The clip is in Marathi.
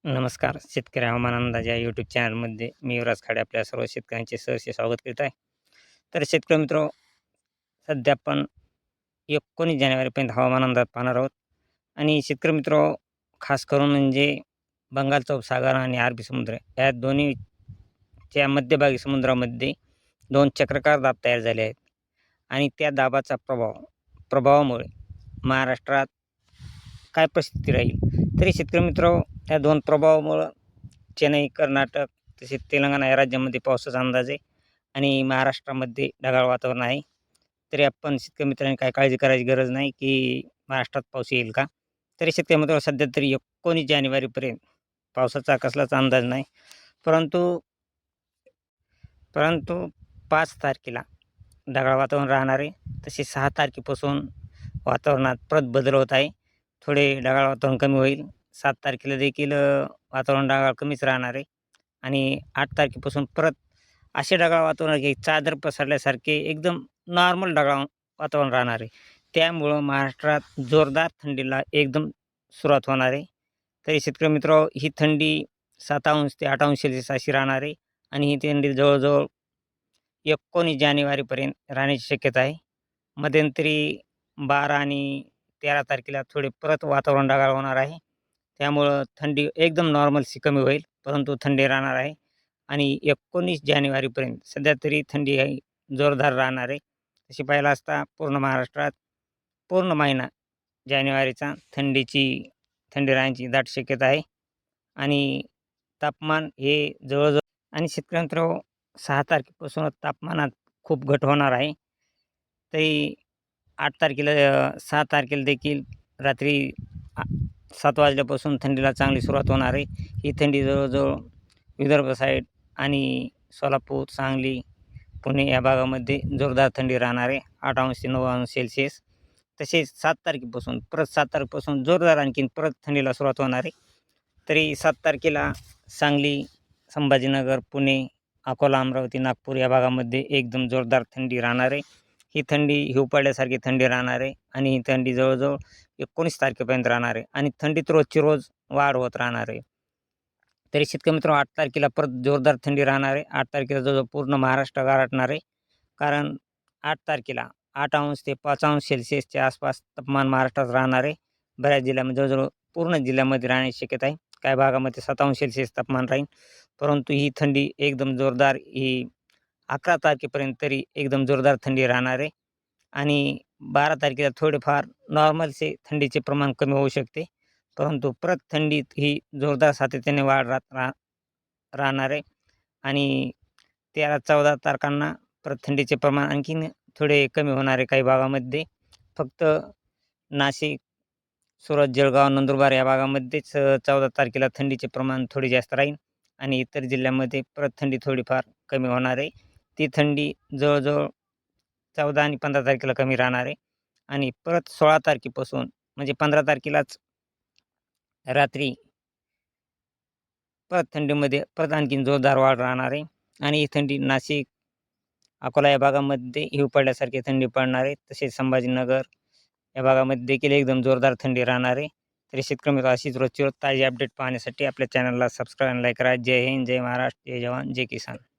नमस्कार. शेतकरी हवामान अंदाज या यूट्यूब चॅनलमध्ये मी युवराज खाडे आपल्या सर्व शेतकऱ्यांचे सहर्ष स्वागत करीत आहे. तर शेतकरी मित्र, सध्या आपण 19 जानेवारीपर्यंत हवामान अंदाज पाहणार आहोत. आणि शेतकरी मित्र, खास करून म्हणजे बंगालचा उपसागर आणि अरबी समुद्र या दोन्हीच्या मध्यभागी समुद्रामध्ये 2 चक्राकार दाब तयार झाले आहेत. आणि त्या दाबाचा प्रभावामुळे महाराष्ट्रात काय परिस्थिती राहील? तरी शेतकरी मित्र, त्या 2 प्रभावामुळं चेन्नई, कर्नाटक तसेच तेलंगणा या राज्यामध्ये पावसाचा अंदाज आहे आणि महाराष्ट्रामध्ये ढगाळ वातावरण आहे. तरी आपण शेतकरी मित्रांनी काय काळजी करायची गरज नाही, की महाराष्ट्रात पाऊस येईल का? तरी शेतकरी मित्रांनो, सध्या तरी 19 जानेवारीपर्यंत पावसाचा कसलाच अंदाज नाही. परंतु परंतु 5 तारखेला ढगाळ वातावरण राहणार आहे. तसेच 6 तारखेपासून वातावरणात परत बदल होत आहे. थोडे ढगाळ वातावरण कमी होईल. 7 तारखेला देखील वातावरण ढगाळ कमीच राहणार आहे. आणि 8 तारखेपासून परत असे ढगाळ वातावरण की चादर पसरल्यासारखे एकदम नॉर्मल ढगाळ वातावरण राहणार आहे. त्यामुळं महाराष्ट्रात जोरदार थंडीला एकदम सुरुवात होणार आहे. तरी शेतकरी मित्र, ही थंडी 7 ते 8 अशी राहणार आहे. आणि ही थंडी जवळजवळ 19 जानेवारीपर्यंत राहण्याची शक्यता आहे. मध्यंतरी 12 आणि 13 तारखेला थोडे परत वातावरण ढगाळ होणार आहे. त्यामुळं थंडी एकदम नॉर्मलशी कमी होईल, परंतु थंडी राहणार आहे. आणि 19 जानेवारीपर्यंत सध्या तरी थंडी आहे जोरदार राहणार आहे. तशी पाहायला असता पूर्ण महाराष्ट्रात पूर्ण महिना जानेवारीचा थंडी राहण्याची दाट शक्यता आहे. आणि तापमान हे जवळजवळ आणि शेतकरी मित्रांनो, 6 तारखेपासूनच तापमानात खूप घट होणार आहे. तरी 8 तारखेला 6 तारखेला देखील रात्री आ 7 वाजल्यापासून थंडीला चांगली सुरुवात होणार आहे. ही थंडी जवळजवळ विदर्भ साईड आणि सोलापूर, सांगली, पुणे या भागामध्ये जोरदार थंडी राहणार आहे. 8 ते 9 तसेच 7 तारखेपासून परत 7 तारखेपासून जोरदार आणखीन परत थंडीला सुरुवात होणार आहे. तरी 7 तारखेला सांगली, संभाजीनगर, पुणे, अकोला, अमरावती, नागपूर या भागामध्ये एकदम जोरदार थंडी राहणार आहे. ही थंडी हिवपाळ्यासारखी थंडी राहणार आहे. आणि ही थंडी जवळजवळ 19 तारखेपर्यंत राहणार आहे. आणि थंडीत रोजची रोज वाढ होत राहणार आहे. तरी शेतकरी मित्रांनो, 8 तारखेला परत जोरदार थंडी राहणार आहे. 8 तारखेला जवळजवळ पूर्ण महाराष्ट्र गारठणार आहे. कारण 8 तारखेला 8 ते 5 आसपास तापमान महाराष्ट्रात राहणार आहे. बऱ्याच जिल्ह्यामध्ये जवळजवळ पूर्ण जिल्ह्यामध्ये राहण्याची शक्यता आहे. काही भागामध्ये 7 तापमान राहील. परंतु ही थंडी एकदम जोरदार ही 11 तारखेपर्यंत तरी एकदम जोरदार थंडी राहणार आहे. आणि 12 तारखेला थोडेफार नॉर्मलचे थंडीचे प्रमाण कमी होऊ शकते. परंतु परत थंडीत ही जोरदार सातत्याने वाढ राहणार आहे. आणि 13-14 तारखांना परत थंडीचे प्रमाण आणखीन थोडे कमी होणार आहे काही भागामध्ये. फक्त नाशिक, सुरत, जळगाव, नंदुरबार या भागामध्येच 14 तारखेला थंडीचे प्रमाण थोडे जास्त राहील. आणि इतर जिल्ह्यामध्ये परत थंडी थोडीफार कमी होणार आहे. ती थंडी जवळजवळ 14 आणि 15 तारखेला कमी राहणार आहे. आणि परत 16 तारखेपासून म्हणजे 15 तारखेलाच रात्री परत थंडीमध्ये परत आणखीन जोरदार वाढ राहणार आहे. आणि ही थंडी नाशिक, अकोला या भागामध्ये हिवपाळ्यासारखी थंडी पडणार आहे. तसेच संभाजीनगर या भागामध्ये देखील एकदम जोरदार थंडी राहणार आहे. तरी शेतकरी मित्र, अशीच रोजची रोज ताजी अपडेट पाहण्यासाठी आपल्या चॅनलला सबस्क्राईब आणि लाईक करा. जय हिंद, जय महाराष्ट्र, जय जवान, जय किसान.